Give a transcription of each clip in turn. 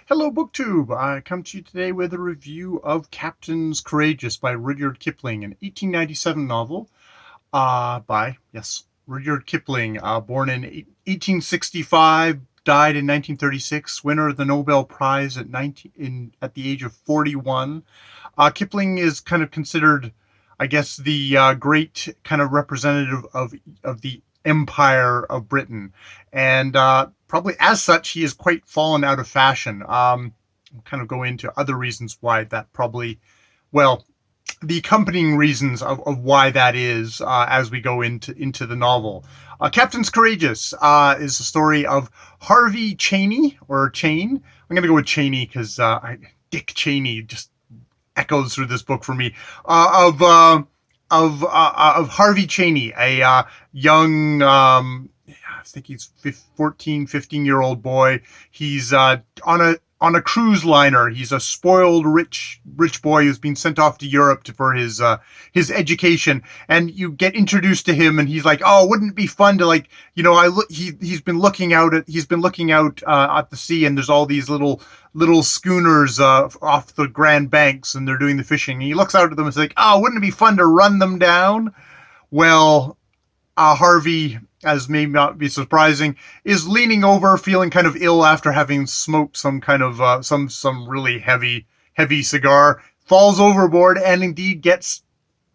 Hello, BookTube! I come to you today with a review of Captains Courageous by Rudyard Kipling, an 1897 novel by, yes, Rudyard Kipling, born in 1865, died in 1936, winner of the Nobel Prize at the age of 41. Kipling is kind of considered, I guess, the great kind of representative of the Empire of Britain, and probably as such, he is quite fallen out of fashion. We'll kind of go into other reasons why that probably, well, the accompanying reasons of why that is as we go into the novel. Captains Courageous is the story of Harvey Cheney, or Chain. I'm going to go with Cheney because Dick Cheney just echoes through this book for me. Of Harvey Cheney, a young, I think he's 14, 15-year-old boy. He's on a cruise liner. He's a spoiled rich boy who's been sent off to Europe for his education. And you get introduced to him, and he's like, "Oh, wouldn't it be fun to he's been looking out at the sea, and there's all these little schooners off the Grand Banks, and they're doing the fishing." And he looks out at them and is like, "Oh, wouldn't it be fun to run them down?" Well, Harvey, as may not be surprising, is leaning over, feeling kind of ill after having smoked some kind of some really heavy cigar, falls overboard, and indeed gets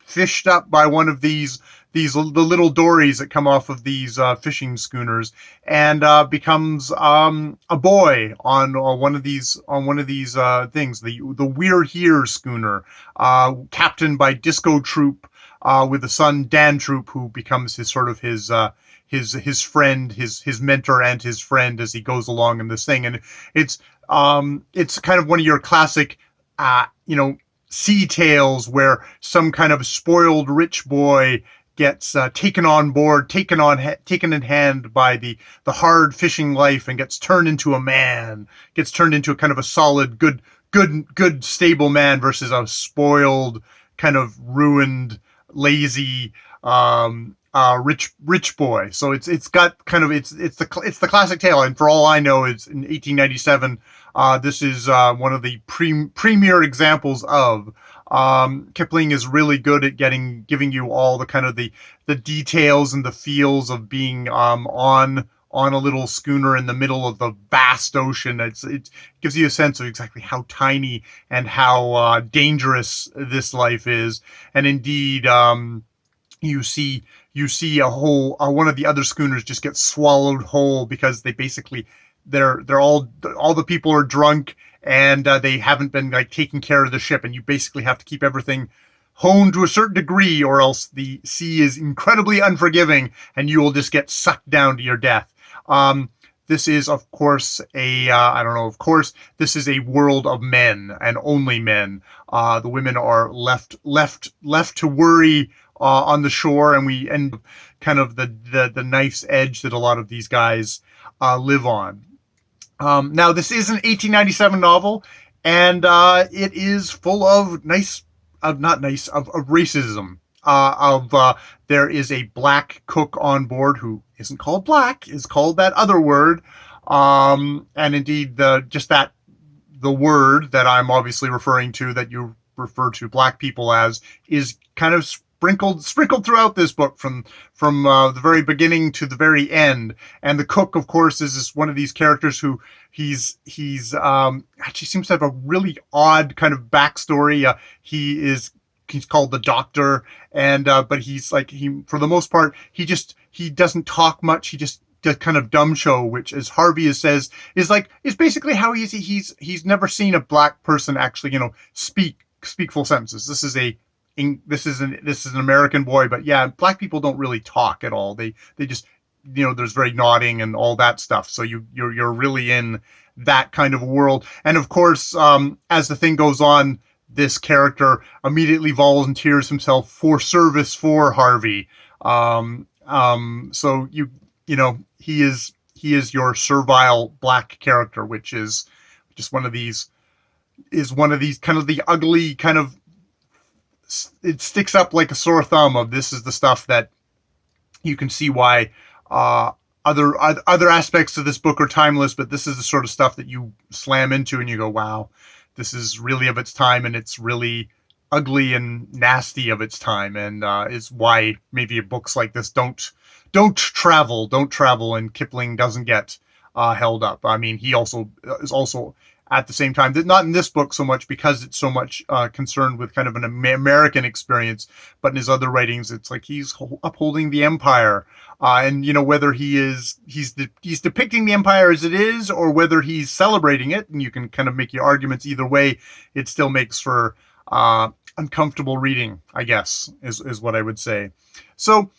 fished up by one of the little dories that come off of these fishing schooners, and becomes a boy on one of these things, the We're Here schooner, captained by Disco Troop, with the son Dan Troop, who becomes his friend, his mentor, and his friend as he goes along in this thing. And it's kind of one of your classic sea tales where some kind of spoiled rich boy gets taken on board, taken in hand by the hard fishing life, and gets turned into a man, gets turned into a kind of a solid, good stable man, versus a spoiled, kind of ruined, lazy rich boy. So it's got kind of it's the classic tale. And for all I know, it's in 1897. This is one of the premier examples of Kipling is really good at giving you all the kind of the details and the feels of being on a little schooner in the middle of the vast ocean. It gives you a sense of exactly how tiny and how dangerous this life is. And indeed, you see a whole one of the other schooners just get swallowed whole, because they're all the people are drunk, and they haven't been taking care of the ship, and you basically have to keep everything honed to a certain degree, or else the sea is incredibly unforgiving and you will just get sucked down to your death. This is, of course, this is a world of men, and only men. The women are left to worry on the shore, and kind of the knife's edge that a lot of these guys live on. Now, this is an 1897 novel, and it is full of racism. There is a black cook on board who isn't called black, is called that other word. And indeed, the word that I'm obviously referring to, that you refer to black people as, is kind of sprinkled throughout this book from the very beginning to the very end. And the cook, of course, is one of these characters who he's actually seems to have a really odd kind of backstory. He's called the Doctor, and but he's for the most part, he doesn't talk much. He just does kind of dumb show, which, as Harvey says, is basically how he's never seen a black person actually speak full sentences. This is an American boy, but yeah, black people don't really talk at all. They just, there's very nodding and all that stuff. So you're really in that kind of a world. And of course, as the thing goes on, this character immediately volunteers himself for service for Harvey. So he is your servile black character, which is just one of these kind of the ugly kind of, it sticks up like a sore thumb of, this is the stuff that you can see why other aspects of this book are timeless, but this is the sort of stuff that you slam into and you go, wow, this is really of its time, and it's really ugly and nasty of its time, and is why maybe books like this don't travel, and Kipling doesn't get held up. I mean, he also is also at the same time, not in this book so much because it's so much concerned with kind of an American experience, but in his other writings, it's like he's upholding the empire. And whether he's depicting the empire as it is, or whether he's celebrating it, and you can kind of make your arguments either way. It still makes for uncomfortable reading, I guess, is what I would say. So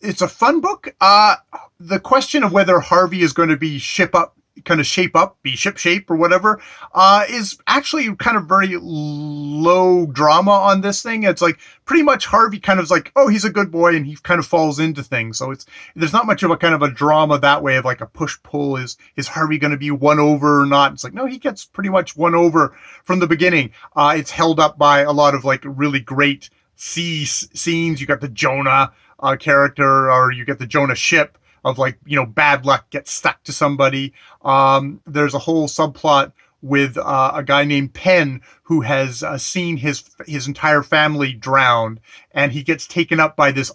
it's a fun book. The question of whether Harvey is going to be shape up, be ship shape or whatever, is actually kind of very low drama on this thing. It's like pretty much Harvey kind of is like, oh, he's a good boy, and he kind of falls into things. So there's not much of a kind of a drama that way of like a push pull. Is Harvey going to be won over or not? It's like, no, he gets pretty much won over from the beginning. It's held up by a lot of like really great sea scenes. You got the Jonah character, or you get the Jonah ship of like, bad luck gets stuck to somebody. There's a whole subplot with a guy named Penn who has seen his entire family drowned, and he gets taken up by this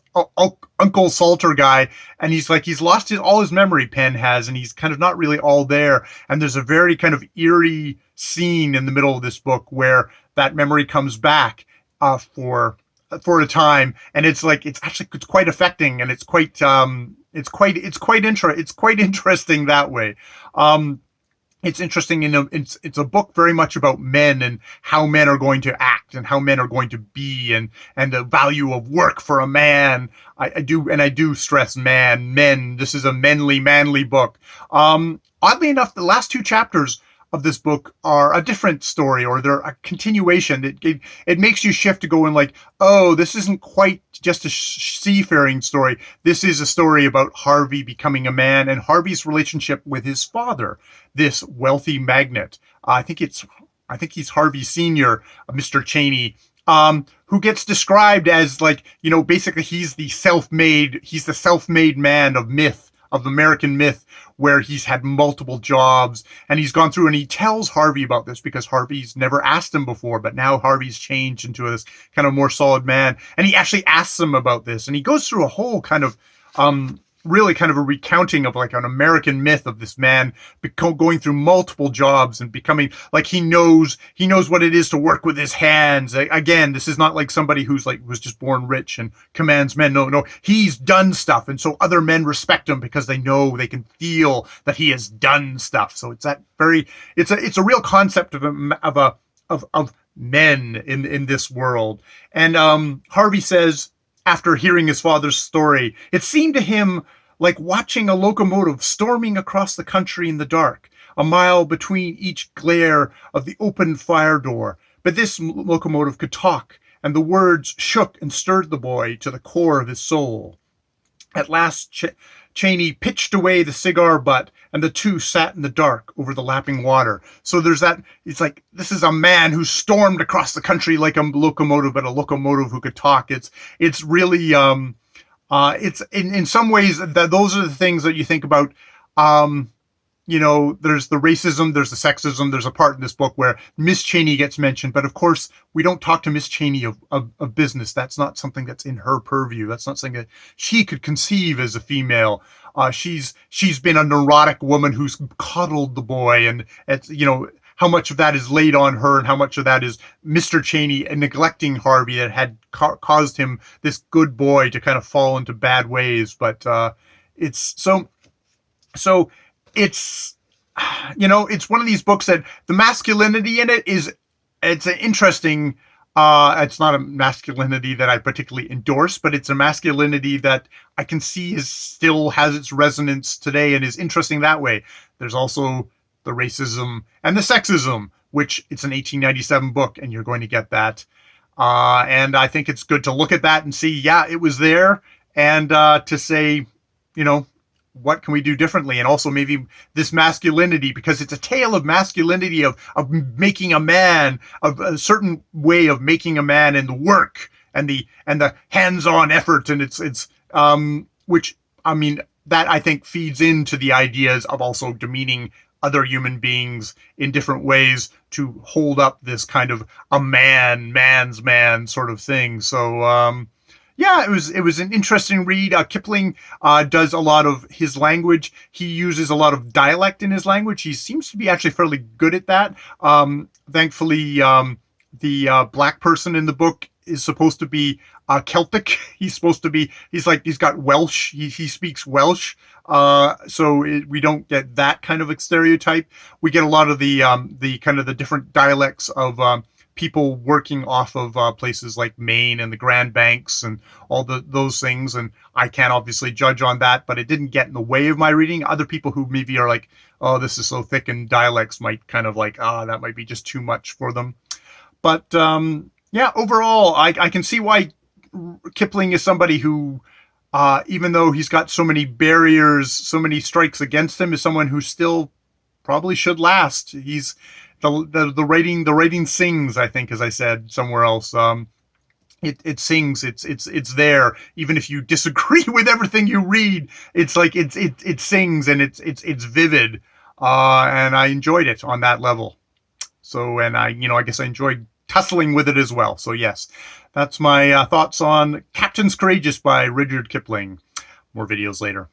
Uncle Salter guy, and he's lost all his memory, Penn has, and he's kind of not really all there. And there's a very kind of eerie scene in the middle of this book where that memory comes back for a time, and it's quite affecting, and it's quite interesting that way. It's interesting, it's a book very much about men and how men are going to act and how men are going to be, and the value of work for a man. I do stress men. This is a manly book. Oddly enough, the last two chapters of this book are a different story, or they're a continuation. It makes you shift to go in like, oh, this isn't quite just a seafaring story. This is a story about Harvey becoming a man and Harvey's relationship with his father, this wealthy magnate. I think he's Harvey Sr., Mr. Cheney, who gets described as like, basically he's the self-made man of myth, of American myth, where he's had multiple jobs, and he's gone through, and he tells Harvey about this because Harvey's never asked him before, but now Harvey's changed into this kind of more solid man, and he actually asks him about this, and he goes through a whole kind of really kind of a recounting of like an American myth of this man going through multiple jobs and becoming like he knows what it is to work with his hands. Again, this is not like somebody who's like was just born rich and commands men. No, he's done stuff, and so other men respect him because they know, they can feel that he has done stuff. So it's a real concept of men in this world. And Harvey says, after hearing his father's story, it seemed to him like watching a locomotive storming across the country in the dark, a mile between each glare of the open fire door. But this locomotive could talk, and the words shook and stirred the boy to the core of his soul. At last, Cheney pitched away the cigar butt, and the two sat in the dark over the lapping water. So there's that. It's like, this is a man who stormed across the country like a locomotive, but a locomotive who could talk. It's really, it's in some ways that those are the things that you think about. There's the racism, there's the sexism, there's a part in this book where Miss Cheney gets mentioned, but of course we don't talk to Miss Cheney of business. That's not something that's in her purview. That's not something that she could conceive as a female. She's been a neurotic woman who's coddled the boy, and it's, how much of that is laid on her and how much of that is Mr. Cheney neglecting Harvey that had caused him, this good boy, to kind of fall into bad ways. But it's so it's, it's one of these books that the masculinity in it it's an interesting, it's not a masculinity that I particularly endorse, but it's a masculinity that I can see still has its resonance today and is interesting that way. There's also the racism and the sexism, which it's an 1897 book, and you're going to get that. And I think it's good to look at that and see, yeah, it was there, and to say, what can we do differently? And also maybe this masculinity, because it's a tale of masculinity, of making a man, of a certain way of making a man, and the work and the hands-on effort. And it's which, I mean, that I think feeds into the ideas of also demeaning other human beings in different ways to hold up this kind of a man's man sort of thing. So yeah, it was an interesting read. Kipling does a lot of his language. He uses a lot of dialect in his language. He seems to be actually fairly good at that. Thankfully, the black person in the book is supposed to be Celtic. He's got Welsh. He speaks Welsh. We don't get that kind of a stereotype. We get a lot of the kind of the different dialects of people working off of places like Maine and the Grand Banks and all those things. And I can't obviously judge on that, but it didn't get in the way of my reading. Other people who maybe are like, oh, this is so thick in dialects might kind of like, that might be just too much for them. But yeah, overall, I can see why Kipling is somebody who, even though he's got so many barriers, so many strikes against him, is someone who still probably should last. He's the rating sings, I think, as I said somewhere else. It sings. It's there. Even if you disagree with everything you read, it's like it sings, and it's vivid. And I enjoyed it on that level. So, and I guess I enjoyed tussling with it as well. So yes, that's my thoughts on Captains Courageous by Rudyard Kipling. More videos later.